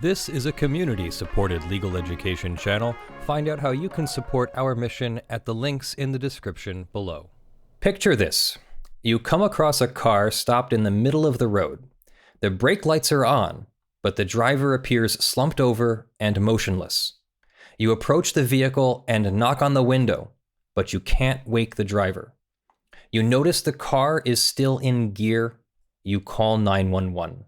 This is a community-supported legal education channel. Find out how you can support our mission at the links in the description below. Picture this. You come across a car stopped in the middle of the road. The brake lights are on, but the driver appears slumped over and motionless. You approach the vehicle and knock on the window, but you can't wake the driver. You notice the car is still in gear. You call 911.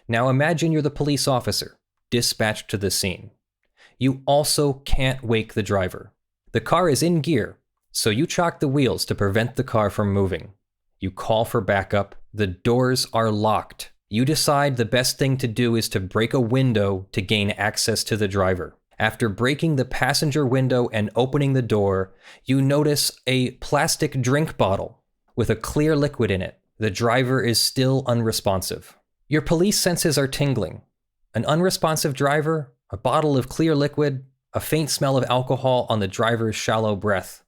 Now imagine you're the police officer, dispatched to the scene. You also can't wake the driver. The car is in gear, so you chock the wheels to prevent the car from moving. You call for backup. The doors are locked. You decide the best thing to do is to break a window to gain access to the driver. After breaking the passenger window and opening the door, you notice a plastic drink bottle with a clear liquid in it. The driver is still unresponsive. Your police senses are tingling. An unresponsive driver, a bottle of clear liquid, a faint smell of alcohol on the driver's shallow breath.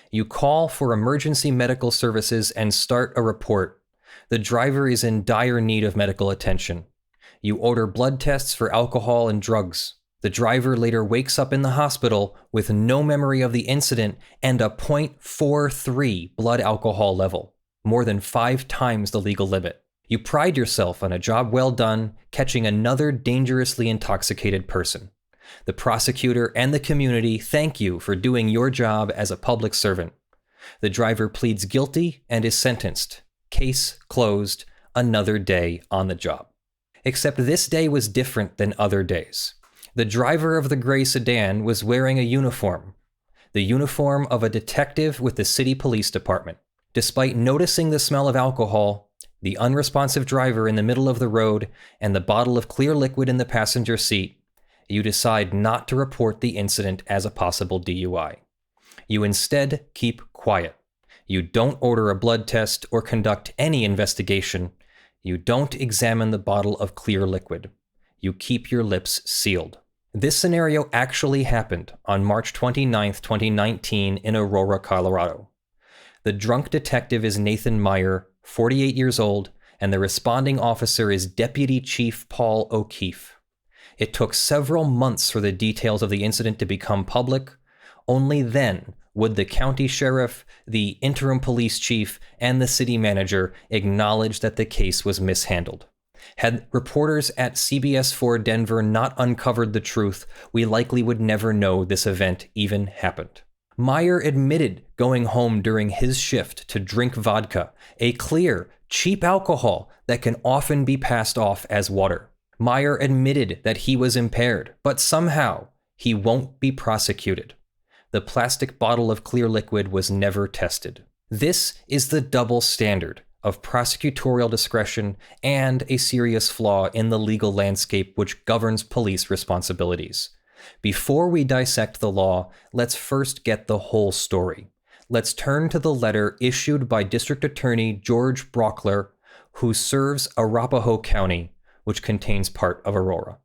You call for emergency medical services and start a report. The driver is in dire need of medical attention. You order blood tests for alcohol and drugs. The driver later wakes up in the hospital with no memory of the incident and a .43 blood alcohol level, more than 5 times the legal limit. You pride yourself on a job well done, catching another dangerously intoxicated person. The prosecutor and the community thank you for doing your job as a public servant. The driver pleads guilty and is sentenced. Case closed. Another day on the job. Except this day was different than other days. The driver of the gray sedan was wearing a uniform. The uniform of a detective with the city police department. Despite noticing the smell of alcohol, the unresponsive driver in the middle of the road, and the bottle of clear liquid in the passenger seat, you decide not to report the incident as a possible DUI. You instead keep quiet. You don't order a blood test or conduct any investigation. You don't examine the bottle of clear liquid. You keep your lips sealed. This scenario actually happened on March 29, 2019 in Aurora, Colorado. The drunk detective is Nathan Meier, 48 years old, and the responding officer is Deputy Chief Paul O'Keefe. It took several months for the details of the incident to become public. Only then would the county sheriff, the interim police chief, and the city manager acknowledge that the case was mishandled. Had reporters at CBS 4 Denver not uncovered the truth, we likely would never know this event even happened. Meier admitted going home during his shift to drink vodka, a clear, cheap alcohol that can often be passed off as water. Meier admitted that he was impaired, but somehow he won't be prosecuted. The plastic bottle of clear liquid was never tested. This is the double standard of prosecutorial discretion and a serious flaw in the legal landscape which governs police responsibilities. Before we dissect the law, let's first get the whole story. Let's turn to the letter issued by District Attorney Georg Brockler, who serves Arapahoe County, which contains part of Aurora.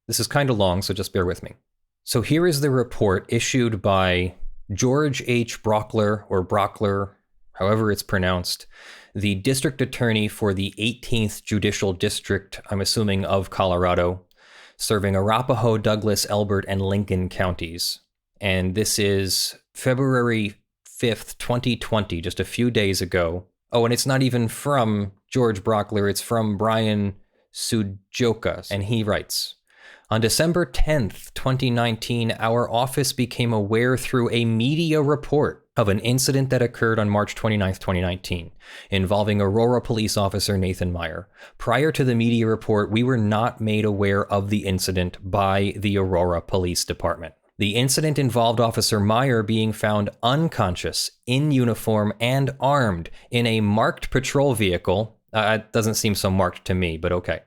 This is kind of long, so just bear with me. So here is the report issued by Georg H. Brockler, or Brockler, however it's pronounced, the District Attorney for the 18th Judicial District, I'm assuming of Colorado, serving Arapahoe, Douglas, Elbert, and Lincoln counties. And this is February 5th, 2020, just a few days ago. Oh, and it's not even from Georg Brockler, it's from Brian Sujoka, and he writes, on December 10th, 2019, our office became aware through a media report of an incident that occurred on March 29th, 2019, involving Aurora police officer Nathan Meier. Prior to the media report, we were not made aware of the incident by the Aurora Police Department. The incident involved Officer Meier being found unconscious, in uniform, and armed in a marked patrol vehicle. It doesn't seem so marked to me, but okay.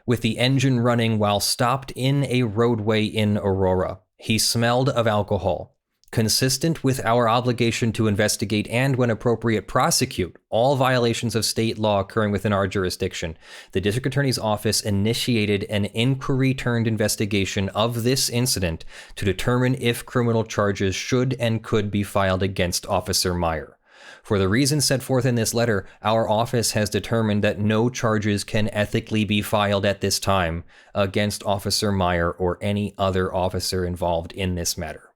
With the engine running while stopped in a roadway in Aurora. He smelled of alcohol. Consistent with our obligation to investigate and, when appropriate, prosecute all violations of state law occurring within our jurisdiction, the District Attorney's Office initiated an inquiry-turned-investigation of this incident to determine if criminal charges should and could be filed against Officer Meier. For the reasons set forth in this letter, our office has determined that no charges can ethically be filed at this time against Officer Meier or any other officer involved in this matter,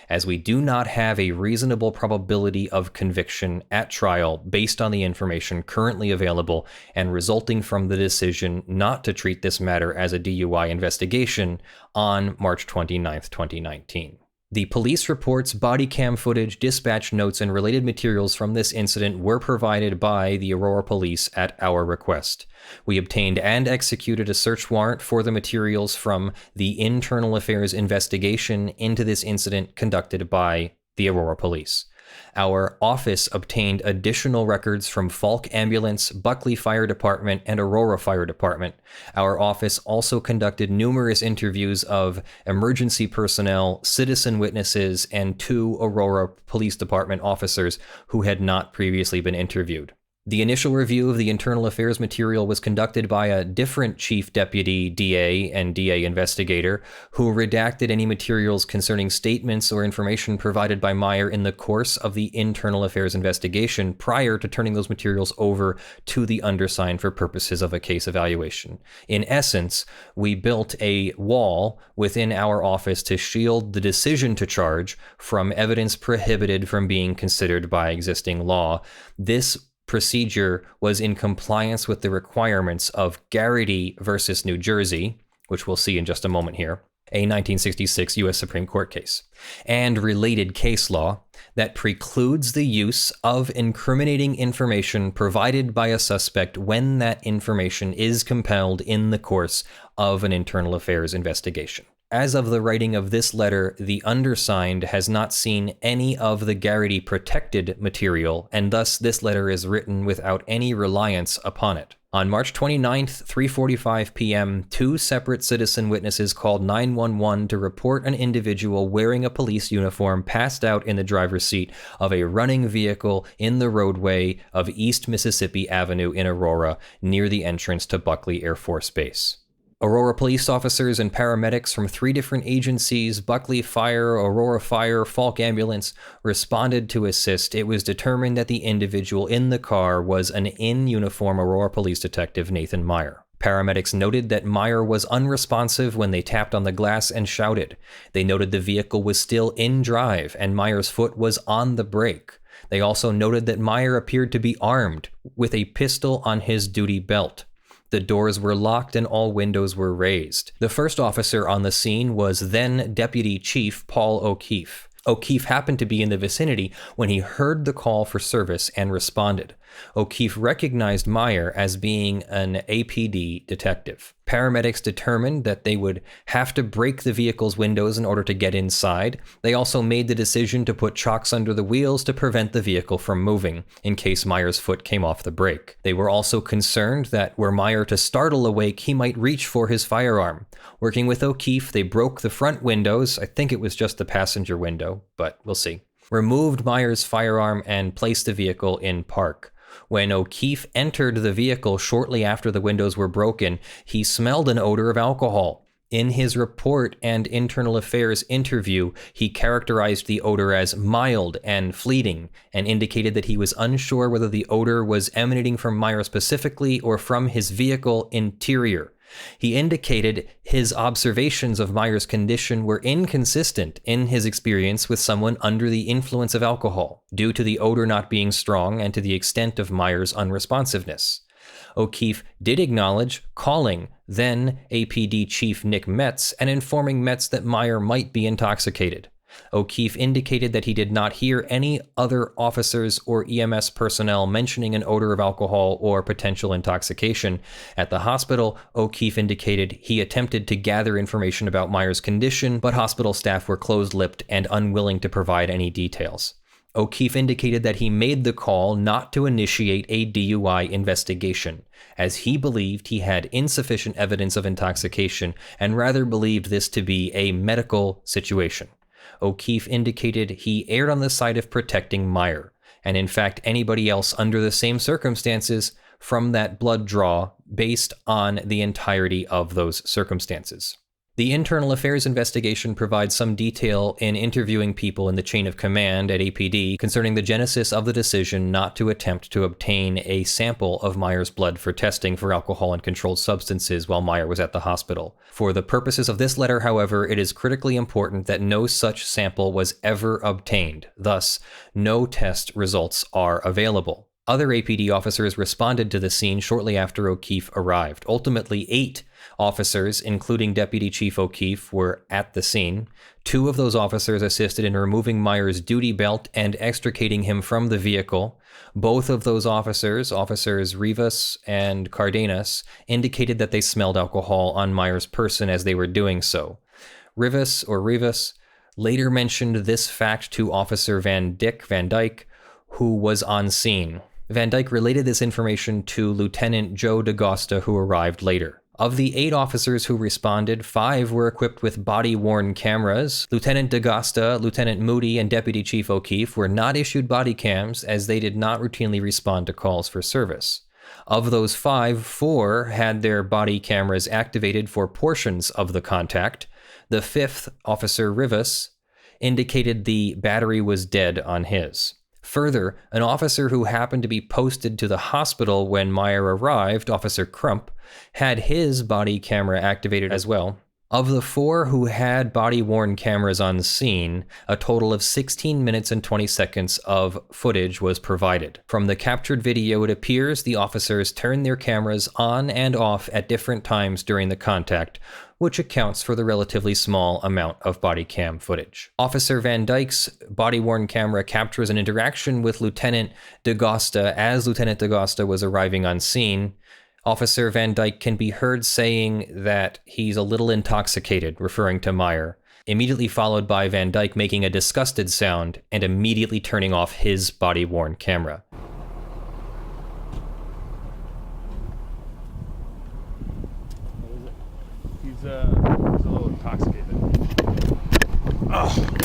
as we do not have a reasonable probability of conviction at trial based on the information currently available and resulting from the decision not to treat this matter as a DUI investigation on March 29th, 2019. The police reports, body cam footage, dispatch notes, and related materials from this incident were provided by the Aurora police at our request. We obtained and executed a search warrant for the materials from the internal affairs investigation into this incident conducted by the Aurora police. Our office obtained additional records from Falk Ambulance, Buckley Fire Department, and Aurora Fire Department. Our office also conducted numerous interviews of emergency personnel, citizen witnesses, and 2 Aurora Police Department officers who had not previously been interviewed. The initial review of the internal affairs material was conducted by a different chief deputy DA and DA investigator who redacted any materials concerning statements or information provided by Meier in the course of the internal affairs investigation prior to turning those materials over to the undersigned for purposes of a case evaluation. In essence, we built a wall within our office to shield the decision to charge from evidence prohibited from being considered by existing law. This procedure was in compliance with the requirements of Garrity versus New Jersey, which we'll see in just a moment here, a 1966 U.S. Supreme Court case, and related case law that precludes the use of incriminating information provided by a suspect when that information is compelled in the course of an internal affairs investigation. As of the writing of this letter, the undersigned has not seen any of the Garrity protected material, and thus this letter is written without any reliance upon it. On March 29th, 3:45 p.m., 2 separate citizen witnesses called 911 to report an individual wearing a police uniform passed out in the driver's seat of a running vehicle in the roadway of East Mississippi Avenue in Aurora, near the entrance to Buckley Air Force Base. Aurora police officers and paramedics from 3 different agencies, Buckley Fire, Aurora Fire, Falk Ambulance, responded to assist. It was determined that the individual in the car was an in-uniform Aurora police detective, Nathan Meier. Paramedics noted that Meier was unresponsive when they tapped on the glass and shouted. They noted the vehicle was still in drive and Meier's foot was on the brake. They also noted that Meier appeared to be armed with a pistol on his duty belt. The doors were locked and all windows were raised. The first officer on the scene was then Deputy Chief Paul O'Keefe. O'Keefe happened to be in the vicinity when he heard the call for service and responded. O'Keefe recognized Meier as being an APD detective. Paramedics determined that they would have to break the vehicle's windows in order to get inside. They also made the decision to put chocks under the wheels to prevent the vehicle from moving, in case Meier's foot came off the brake. They were also concerned that were Meier to startle awake, he might reach for his firearm. Working with O'Keefe, they broke the front windows. I think it was just the passenger window, but we'll see. Removed Meier's firearm and placed the vehicle in park. When O'Keefe entered the vehicle shortly after the windows were broken, he smelled an odor of alcohol. In his report and internal affairs interview, he characterized the odor as mild and fleeting and indicated that he was unsure whether the odor was emanating from Meier specifically or from his vehicle interior. He indicated his observations of Meier's condition were inconsistent in his experience with someone under the influence of alcohol, due to the odor not being strong and to the extent of Meier's unresponsiveness. O'Keefe did acknowledge calling then APD Chief Nick Metz and informing Metz that Meier might be intoxicated. O'Keefe indicated that he did not hear any other officers or EMS personnel mentioning an odor of alcohol or potential intoxication. At the hospital, O'Keefe indicated he attempted to gather information about Meier's condition, but hospital staff were closed-lipped and unwilling to provide any details. O'Keefe indicated that he made the call not to initiate a DUI investigation, as he believed he had insufficient evidence of intoxication and rather believed this to be a medical situation. O'Keefe indicated he erred on the side of protecting Meier, and in fact anybody else under the same circumstances from that blood draw based on the entirety of those circumstances. The Internal Affairs investigation provides some detail in interviewing people in the chain of command at APD concerning the genesis of the decision not to attempt to obtain a sample of Meier's blood for testing for alcohol and controlled substances while Meier was at the hospital. For the purposes of this letter, however, it is critically important that no such sample was ever obtained. Thus, no test results are available. Other APD officers responded to the scene shortly after O'Keefe arrived. Ultimately, 8 officers, including Deputy Chief O'Keefe, were at the scene. 2 of those officers assisted in removing Meier's duty belt and extricating him from the vehicle. Both of those officers, Officers Rivas and Cardenas, indicated that they smelled alcohol on Meier's person as they were doing so. Rivas later mentioned this fact to Officer Van Dyke, who was on scene. Van Dyke related this information to Lieutenant Joe DaGosta, who arrived later. Of the 8 officers who responded, 5 were equipped with body-worn cameras. Lieutenant DaGosta, Lieutenant Moody, and Deputy Chief O'Keefe were not issued body cams as they did not routinely respond to calls for service. Of those 5, 4 had their body cameras activated for portions of the contact. The 5th, Officer Rivas, indicated the battery was dead on his. Further, an officer who happened to be posted to the hospital when Meier arrived, Officer Crump, had his body camera activated as well. Of the 4 who had body-worn cameras on scene, a total of 16 minutes and 20 seconds of footage was provided. From the captured video, it appears the officers turned their cameras on and off at different times during the contact, which accounts for the relatively small amount of body cam footage. Officer Van Dyke's body-worn camera captures an interaction with Lieutenant DaGosta as Lieutenant DaGosta was arriving on scene. Officer Van Dyke can be heard saying that he's a little intoxicated, referring to Meier, immediately followed by Van Dyke making a disgusted sound and immediately turning off his body-worn camera. He's a little intoxicated. Oh.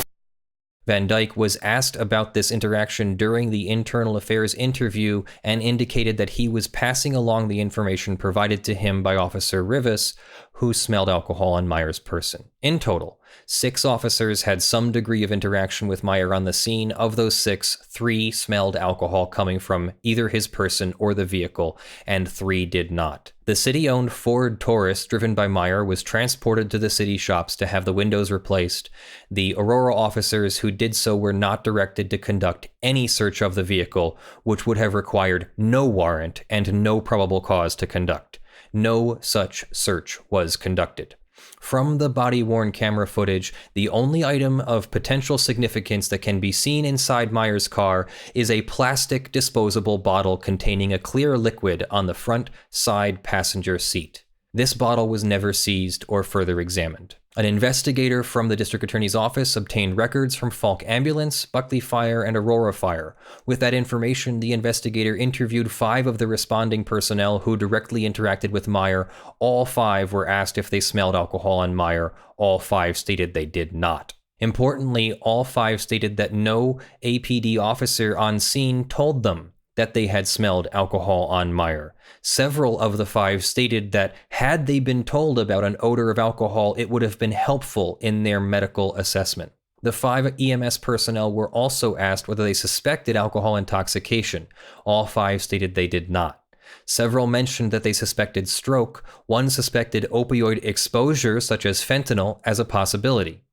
Van Dyke was asked about this interaction during the Internal Affairs interview and indicated that he was passing along the information provided to him by Officer Rivas, who smelled alcohol on Meier's person. In total, 6 officers had some degree of interaction with Meier on the scene. Of those 6, 3 smelled alcohol coming from either his person or the vehicle, and 3 did not. The city-owned Ford Taurus driven by Meier was transported to the city shops to have the windows replaced. The Aurora officers who did so were not directed to conduct any search of the vehicle, which would have required no warrant and no probable cause to conduct. No such search was conducted. From the body-worn camera footage, the only item of potential significance that can be seen inside Meier's car is a plastic disposable bottle containing a clear liquid on the front side passenger seat. This bottle was never seized or further examined. An investigator from the District Attorney's Office obtained records from Falk Ambulance, Buckley Fire, and Aurora Fire. With that information, the investigator interviewed 5 of the responding personnel who directly interacted with Meier. All 5 were asked if they smelled alcohol on Meier. All 5 stated they did not. Importantly, all 5 stated that no APD officer on scene told them that they had smelled alcohol on Meier. Several of the 5 stated that had they been told about an odor of alcohol, it would have been helpful in their medical assessment. The 5 EMS personnel were also asked whether they suspected alcohol intoxication. All 5 stated they did not. Several mentioned that they suspected stroke. One suspected opioid exposure, such as fentanyl, as a possibility.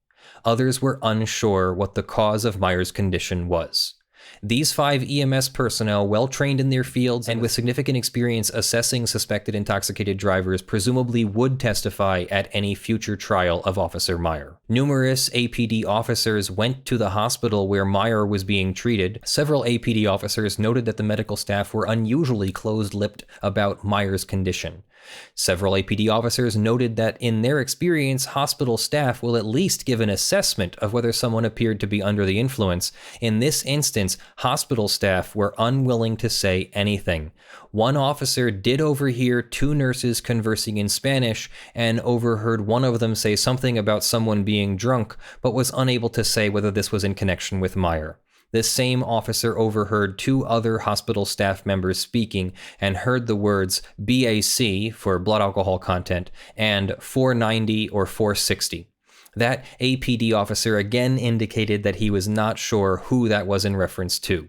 Others were unsure what the cause of Meier's condition was. These 5 EMS personnel, well trained in their fields and with significant experience assessing suspected intoxicated drivers, presumably would testify at any future trial of Officer Meier. Numerous APD officers went to the hospital where Meier was being treated. Several APD officers noted that the medical staff were unusually closed-lipped about Meier's condition. Several APD officers noted that in their experience, hospital staff will at least give an assessment of whether someone appeared to be under the influence. In this instance, hospital staff were unwilling to say anything. One officer did overhear 2 nurses conversing in Spanish and overheard one of them say something about someone being drunk, but was unable to say whether this was in connection with Meier. The same officer overheard 2 other hospital staff members speaking and heard the words BAC for blood alcohol content and 490 or 460. That APD officer again indicated that he was not sure who that was in reference to.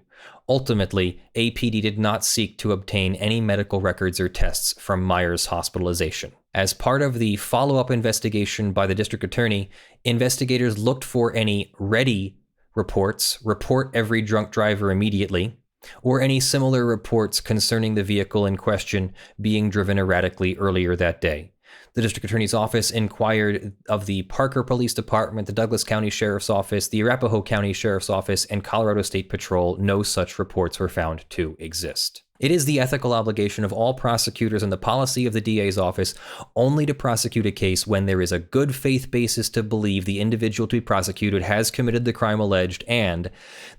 Ultimately, APD did not seek to obtain any medical records or tests from Meier's hospitalization. As part of the follow-up investigation by the district attorney, investigators looked for any ready reports, report every drunk driver immediately, or any similar reports concerning the vehicle in question being driven erratically earlier that day. The district attorney's office inquired of the Parker Police Department, the Douglas County Sheriff's Office, the Arapahoe County Sheriff's Office, and Colorado State Patrol. No such reports were found to exist. It is the ethical obligation of all prosecutors and the policy of the DA's office only to prosecute a case when there is a good faith basis to believe the individual to be prosecuted has committed the crime alleged and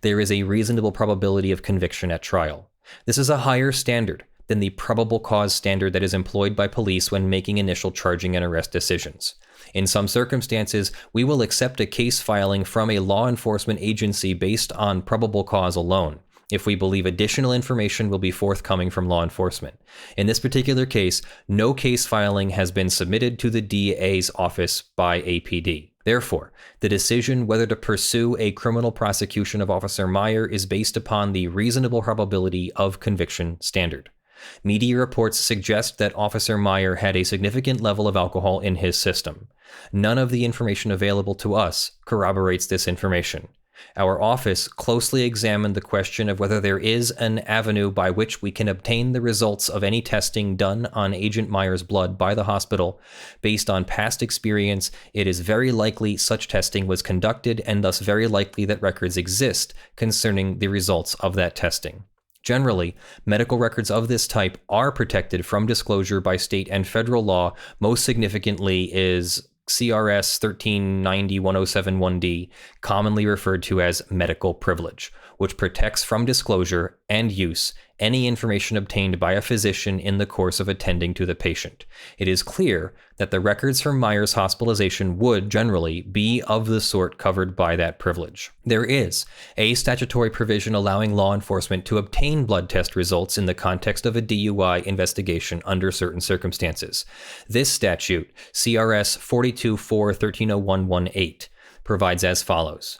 there is a reasonable probability of conviction at trial. This is a higher standard than the probable cause standard that is employed by police when making initial charging and arrest decisions. In some circumstances, we will accept a case filing from a law enforcement agency based on probable cause alone, if we believe additional information will be forthcoming from law enforcement. In this particular case, no case filing has been submitted to the DA's office by APD. Therefore, the decision whether to pursue a criminal prosecution of Officer Meier is based upon the reasonable probability of conviction standard. Media reports suggest that Officer Meier had a significant level of alcohol in his system. None of the information available to us corroborates this information. Our office closely examined the question of whether there is an avenue by which we can obtain the results of any testing done on Agent Meier's blood by the hospital. Based on past experience, it is very likely such testing was conducted and thus very likely that records exist concerning the results of that testing. Generally, medical records of this type are protected from disclosure by state and federal law. Most significantly is CRS 1390107-1D, commonly referred to as medical privilege, which protects from disclosure and use any information obtained by a physician in the course of attending to the patient. It is clear that the records from Meier's hospitalization would generally be of the sort covered by that privilege. There is a statutory provision allowing law enforcement to obtain blood test results in the context of a DUI investigation under certain circumstances. This statute, CRS 42-4-1301-18, provides as follows.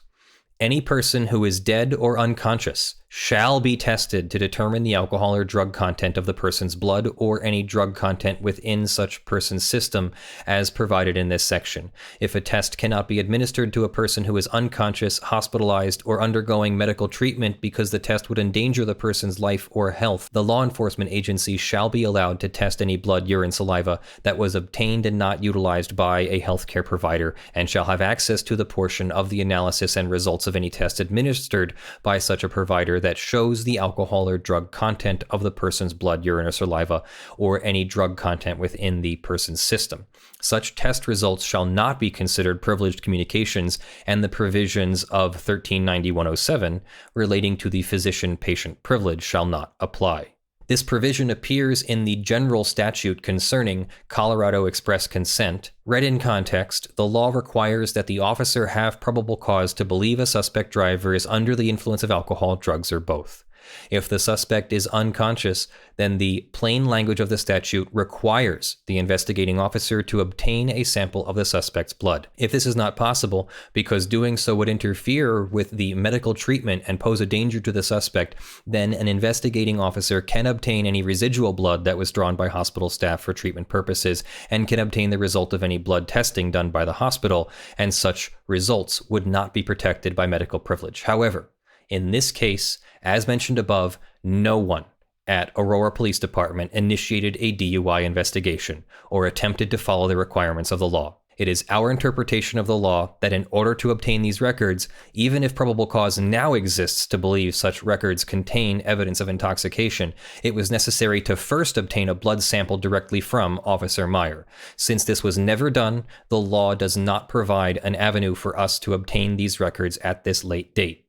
Any person who is dead or unconscious shall be tested to determine the alcohol or drug content of the person's blood or any drug content within such person's system as provided in this section. If a test cannot be administered to a person who is unconscious, hospitalized, or undergoing medical treatment because the test would endanger the person's life or health, the law enforcement agency shall be allowed to test any blood, urine, saliva that was obtained and not utilized by a healthcare provider and shall have access to the portion of the analysis and results of any test administered by such a provider that shows the alcohol or drug content of the person's blood, urine, or saliva, or any drug content within the person's system. Such test results shall not be considered privileged communications, and the provisions of 1390-107 relating to the physician-patient privilege shall not apply. This provision appears in the general statute concerning Colorado express consent. Read in context, the law requires that the officer have probable cause to believe a suspect driver is under the influence of alcohol, drugs, or both. If the suspect is unconscious, then the plain language of the statute requires the investigating officer to obtain a sample of the suspect's blood. If this is not possible, because doing so would interfere with the medical treatment and pose a danger to the suspect, then an investigating officer can obtain any residual blood that was drawn by hospital staff for treatment purposes and can obtain the result of any blood testing done by the hospital, and such results would not be protected by medical privilege. However, in this case, as mentioned above, no one at Aurora Police Department initiated a DUI investigation or attempted to follow the requirements of the law. It is our interpretation of the law that in order to obtain these records, even if probable cause now exists to believe such records contain evidence of intoxication, it was necessary to first obtain a blood sample directly from Officer Meier. Since this was never done, the law does not provide an avenue for us to obtain these records at this late date.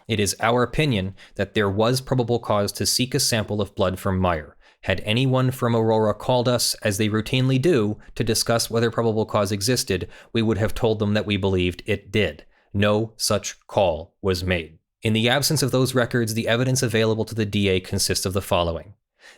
It is our opinion that there was probable cause to seek a sample of blood from Meier. Had anyone from Aurora called us, as they routinely do, to discuss whether probable cause existed, we would have told them that we believed it did. No such call was made. In the absence of those records, the evidence available to the DA consists of the following.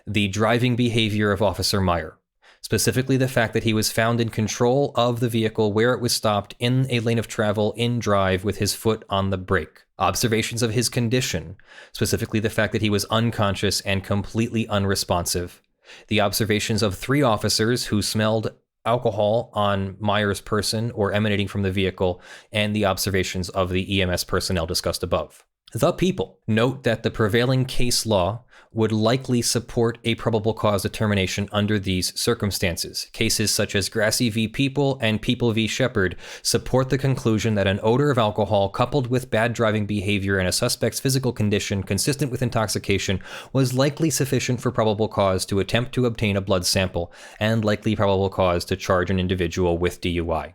The driving behavior of Officer Meier, specifically the fact that he was found in control of the vehicle where it was stopped in a lane of travel in drive with his foot on the brake. Observations of his condition, specifically the fact that he was unconscious and completely unresponsive. The observations of 3 officers who smelled alcohol on Meier's person or emanating from the vehicle, and the observations of the EMS personnel discussed above. The people note that the prevailing case law would likely support a probable cause determination under these circumstances. Cases such as Grassy v. People and People v. Shepherd support the conclusion that an odor of alcohol coupled with bad driving behavior and a suspect's physical condition consistent with intoxication was likely sufficient for probable cause to attempt to obtain a blood sample and likely probable cause to charge an individual with DUI.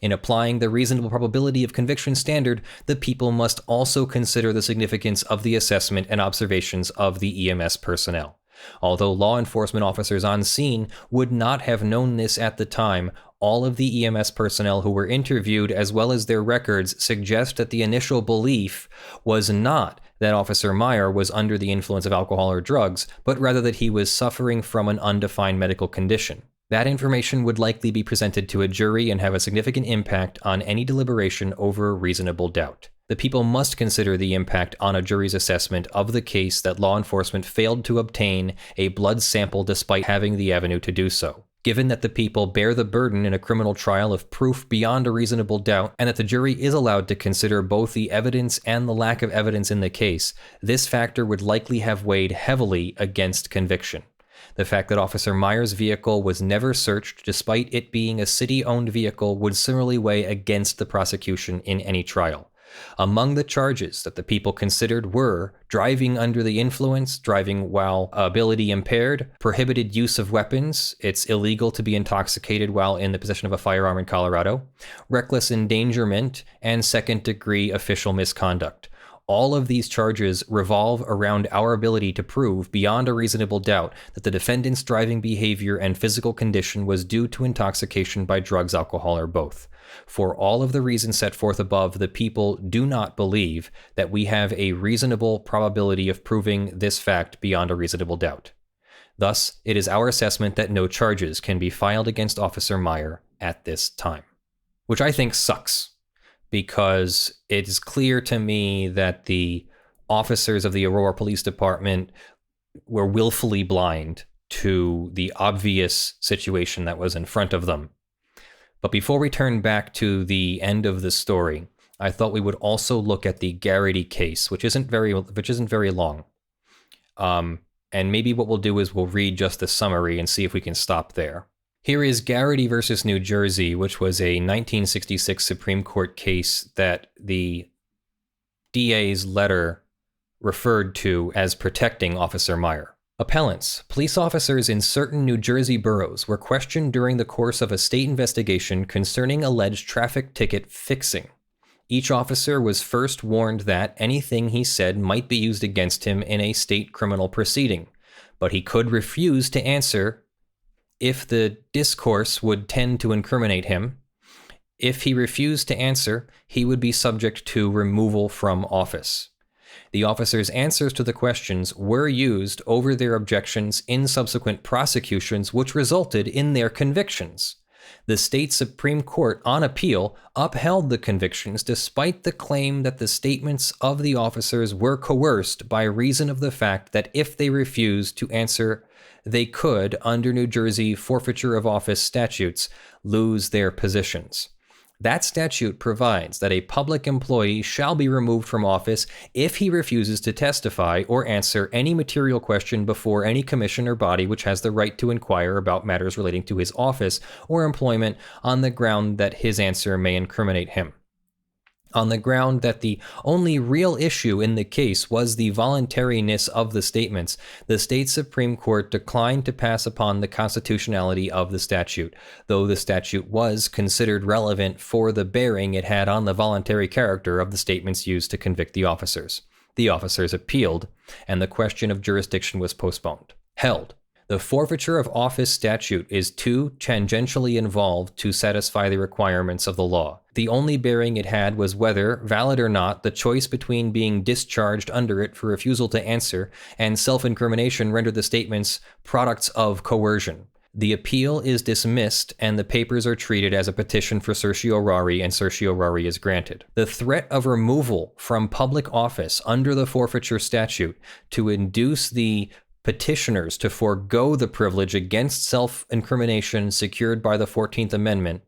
In applying the reasonable probability of conviction standard, the people must also consider the significance of the assessment and observations of the EMS personnel. Although law enforcement officers on scene would not have known this at the time, all of the EMS personnel who were interviewed, as well as their records, suggest that the initial belief was not that Officer Meier was under the influence of alcohol or drugs, but rather that he was suffering from an undefined medical condition. That information would likely be presented to a jury and have a significant impact on any deliberation over reasonable doubt. The people must consider the impact on a jury's assessment of the case that law enforcement failed to obtain a blood sample despite having the avenue to do so. Given that the people bear the burden in a criminal trial of proof beyond a reasonable doubt, and that the jury is allowed to consider both the evidence and the lack of evidence in the case, this factor would likely have weighed heavily against conviction. The fact that Officer Meier's vehicle was never searched despite it being a city-owned vehicle would similarly weigh against the prosecution in any trial. Among the charges that the people considered were driving under the influence, driving while ability impaired, prohibited use of weapons, it's illegal to be intoxicated while in the possession of a firearm in Colorado, reckless endangerment, and second-degree official misconduct. All of these charges revolve around our ability to prove beyond a reasonable doubt that the defendant's driving behavior and physical condition was due to intoxication by drugs, alcohol, or both. For all of the reasons set forth above, the people do not believe that we have a reasonable probability of proving this fact beyond a reasonable doubt. Thus, it is our assessment that no charges can be filed against Officer Meier at this time. Which I think sucks, because it is clear to me that the officers of the Aurora Police Department were willfully blind to the obvious situation that was in front of them. But before we turn back to the end of the story, I thought we would also look at the Garrity case, which isn't very long. And maybe what we'll do is we'll read just the summary and see if we can stop there. Here is Garrity versus New Jersey, which was a 1966 Supreme Court case that the DA's letter referred to as protecting Officer Meier. Appellants, police officers in certain New Jersey boroughs were questioned during the course of a state investigation concerning alleged traffic ticket fixing. Each officer was first warned that anything he said might be used against him in a state criminal proceeding, but he could refuse to answer if the discourse would tend to incriminate him. If he refused to answer, he would be subject to removal from office. The officers' answers to the questions were used over their objections in subsequent prosecutions, which resulted in their convictions. The state Supreme Court, on appeal, upheld the convictions despite the claim that the statements of the officers were coerced by reason of the fact that if they refused to answer, they could, under New Jersey forfeiture of office statutes, lose their positions. That statute provides that a public employee shall be removed from office if he refuses to testify or answer any material question before any commission or body which has the right to inquire about matters relating to his office or employment on the ground that his answer may incriminate him. On the ground that the only real issue in the case was the voluntariness of the statements, the state Supreme Court declined to pass upon the constitutionality of the statute, though the statute was considered relevant for the bearing it had on the voluntary character of the statements used to convict the officers. The officers appealed, and the question of jurisdiction was postponed. Held. The forfeiture of office statute is too tangentially involved to satisfy the requirements of the law. The only bearing it had was whether, valid or not, the choice between being discharged under it for refusal to answer and self-incrimination rendered the statements products of coercion. The appeal is dismissed, and the papers are treated as a petition for certiorari, and certiorari is granted. The threat of removal from public office under the forfeiture statute to induce the petitioners to forego the privilege against self-incrimination secured by the 14th Amendment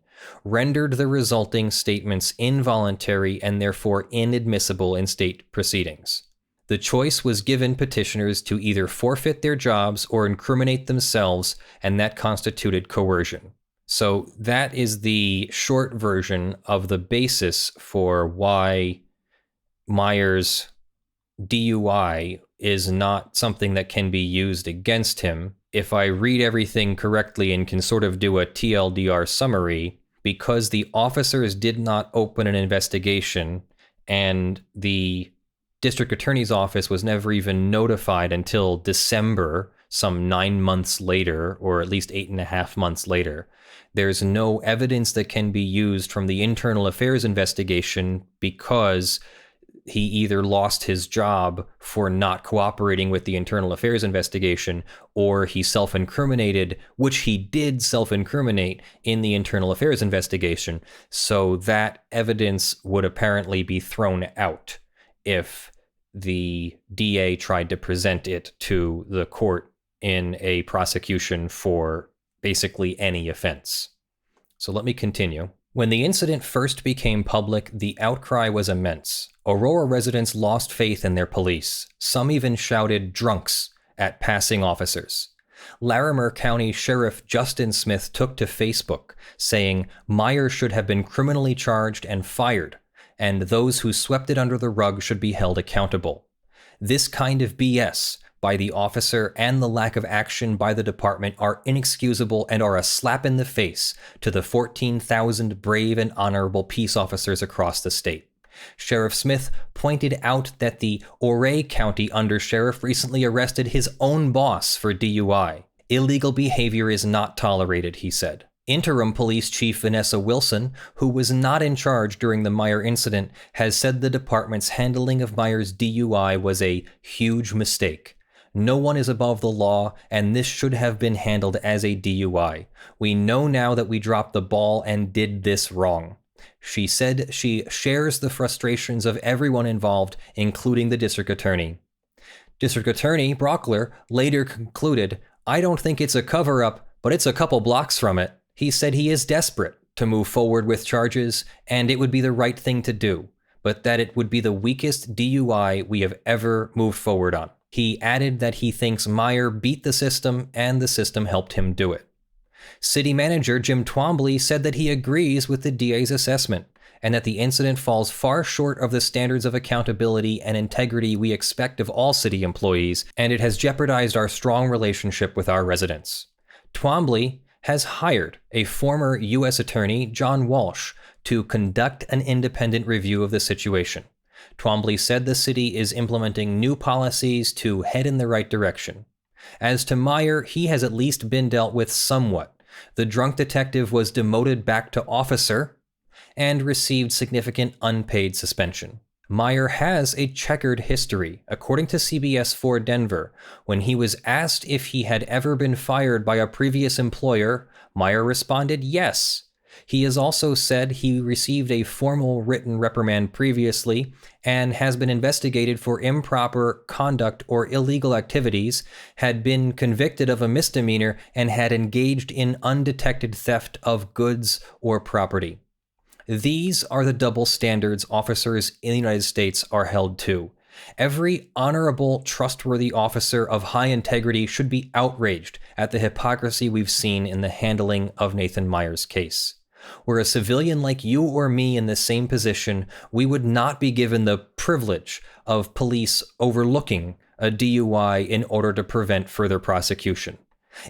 rendered the resulting statements involuntary and therefore inadmissible in state proceedings. The choice was given petitioners to either forfeit their jobs or incriminate themselves, and that constituted coercion. So that is the short version of the basis for why Meier's DUI is not something that can be used against him. If I read everything correctly and can sort of do a TLDR summary, because the officers did not open an investigation and the district attorney's office was never even notified until December, some 9 months later, or at least 8.5 months later, there's no evidence that can be used from the internal affairs investigation because he either lost his job for not cooperating with the internal affairs investigation, or he self-incriminated, which he did self-incriminate in the internal affairs investigation. So that evidence would apparently be thrown out if the DA tried to present it to the court in a prosecution for basically any offense. So let me continue. When the incident first became public, the outcry was immense. Aurora residents lost faith in their police. Some even shouted "drunks" at passing officers. Larimer County Sheriff Justin Smith took to Facebook, saying Meier should have been criminally charged and fired, and those who swept it under the rug should be held accountable. This kind of BS by the officer and the lack of action by the department are inexcusable and are a slap in the face to the 14,000 brave and honorable peace officers across the state. Sheriff Smith pointed out that the Aurora County undersheriff recently arrested his own boss for DUI. Illegal behavior is not tolerated, he said. Interim Police Chief Vanessa Wilson, who was not in charge during the Meier incident, has said the department's handling of Meier's DUI was a huge mistake. No one is above the law, and this should have been handled as a DUI. We know now that we dropped the ball and did this wrong. She said she shares the frustrations of everyone involved, including the district attorney. District Attorney Brockler later concluded, "I don't think it's a cover-up, but it's a couple blocks from it." He said he is desperate to move forward with charges, and it would be the right thing to do, but that it would be the weakest DUI we have ever moved forward on. He added that he thinks Meier beat the system and the system helped him do it. City Manager Jim Twombly said that he agrees with the DA's assessment and that the incident falls far short of the standards of accountability and integrity we expect of all city employees, and it has jeopardized our strong relationship with our residents. Twombly has hired a former U.S. Attorney, John Walsh, to conduct an independent review of the situation. Twombly said the city is implementing new policies to head in the right direction. As to Meier, he has at least been dealt with somewhat. The drunk detective was demoted back to officer and received significant unpaid suspension. Meier has a checkered history. According to CBS 4 Denver, when he was asked if he had ever been fired by a previous employer, Meier responded yes. He has also said he received a formal written reprimand previously and has been investigated for improper conduct or illegal activities, had been convicted of a misdemeanor, and had engaged in undetected theft of goods or property. These are the double standards officers in the United States are held to. Every honorable, trustworthy officer of high integrity should be outraged at the hypocrisy we've seen in the handling of Nathan Meier's case. Were a civilian like you or me in the same position, we would not be given the privilege of police overlooking a DUI in order to prevent further prosecution.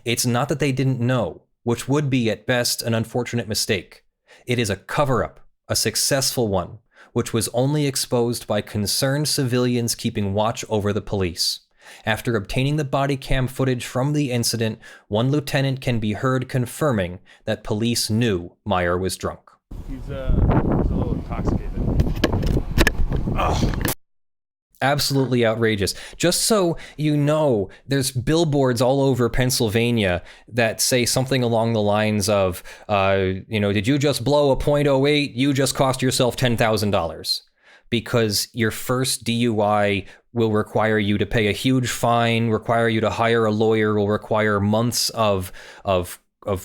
It's not that they didn't know, which would be at best an unfortunate mistake. It is a cover-up, a successful one, which was only exposed by concerned civilians keeping watch over the police. After obtaining the body cam footage from the incident, one lieutenant can be heard confirming that police knew Meier was drunk. He's a little intoxicated. Oh. Absolutely outrageous. Just so you know, there's billboards all over Pennsylvania that say something along the lines of, did you just blow a .08? You just cost yourself $10,000. Because your first DUI will require you to pay a huge fine, require you to hire a lawyer, will require months of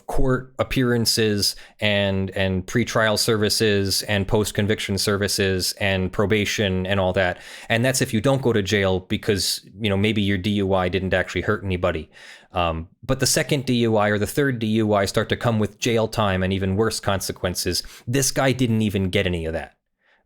court appearances and pretrial services and post-conviction services and probation and all that. And that's if you don't go to jail because, maybe your DUI didn't actually hurt anybody. But the second DUI or the third DUI start to come with jail time and even worse consequences. This guy didn't even get any of that.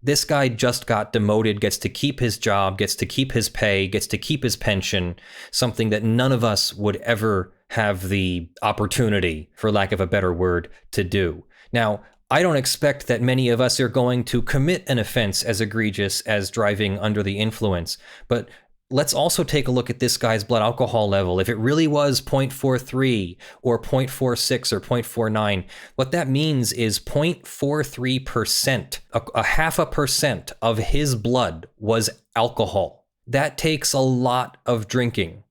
This guy just got demoted, gets to keep his job, gets to keep his pay, gets to keep his pension, something that none of us would ever have the opportunity, for lack of a better word, to do. Now, I don't expect that many of us are going to commit an offense as egregious as driving under the influence, but let's also take a look at this guy's blood alcohol level. If it really was 0.43 or 0.46 or 0.49, what that means is 0.43%, a half a percent of his blood was alcohol. That takes a lot of drinking.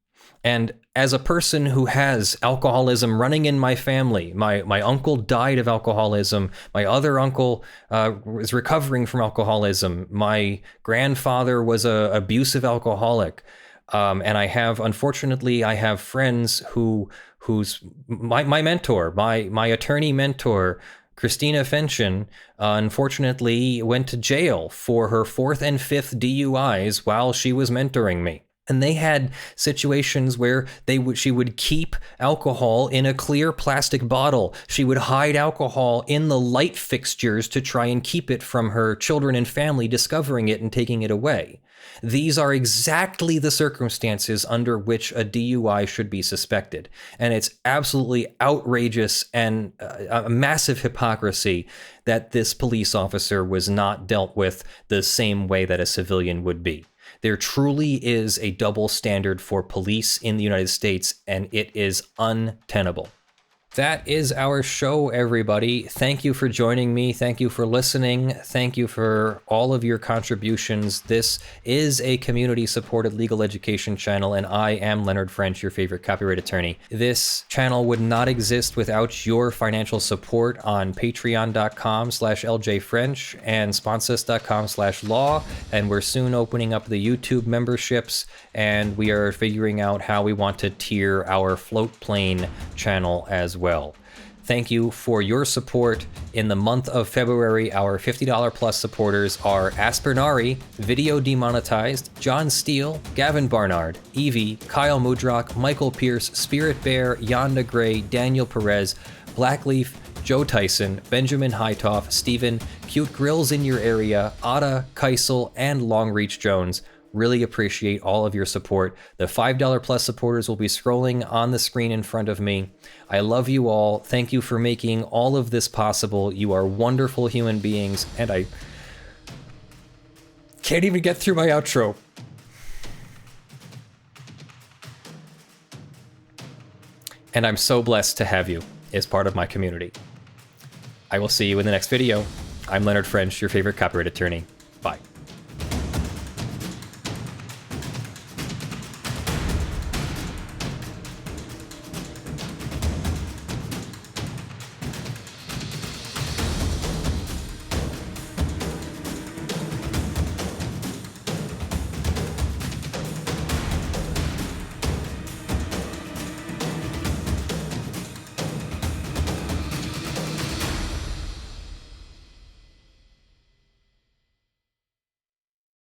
And as a person who has alcoholism running in my family, my uncle died of alcoholism. My other uncle was recovering from alcoholism. My grandfather was an abusive alcoholic. And unfortunately, I have friends who's my mentor, my attorney mentor, Christina Fenchen, unfortunately went to jail for her 4th and 5th DUIs while she was mentoring me. And they had situations where she would keep alcohol in a clear plastic bottle. She would hide alcohol in the light fixtures to try and keep it from her children and family discovering it and taking it away. These are exactly the circumstances under which a DUI should be suspected. And it's absolutely outrageous and a massive hypocrisy that this police officer was not dealt with the same way that a civilian would be. There truly is a double standard for police in the United States, and it is untenable. That is our show, everybody. Thank you for joining me. Thank you for listening. Thank you for all of your contributions. This is a community-supported legal education channel, and I am Leonard French, your favorite copyright attorney. This channel would not exist without your financial support on patreon.com/ljfrench and sponsors.com/law, and we're soon opening up the YouTube memberships, and we are figuring out how we want to tier our float plane channel as well. Thank you for your support. In the month of February, our $50 plus supporters are Aspernari, Video Demonetized, John Steele, Gavin Barnard, Eevi, Kyle Mudrak, Michael Pearce, Spirit Bear, Jan Negrey, Daniel Perez, Blackleaf, Joe Tyson, Benjamin Hitov, Stephen, Cute Grills in Your Area, Ottah, Kysal, and Longreach Jones. Really appreciate all of your support. The $5 plus supporters will be scrolling on the screen in front of me. I love you all. Thank you for making all of this possible. You are wonderful human beings, and I can't even get through my outro. And I'm so blessed to have you as part of my community. I will see you in the next video. I'm Leonard French, your favorite copyright attorney. Bye.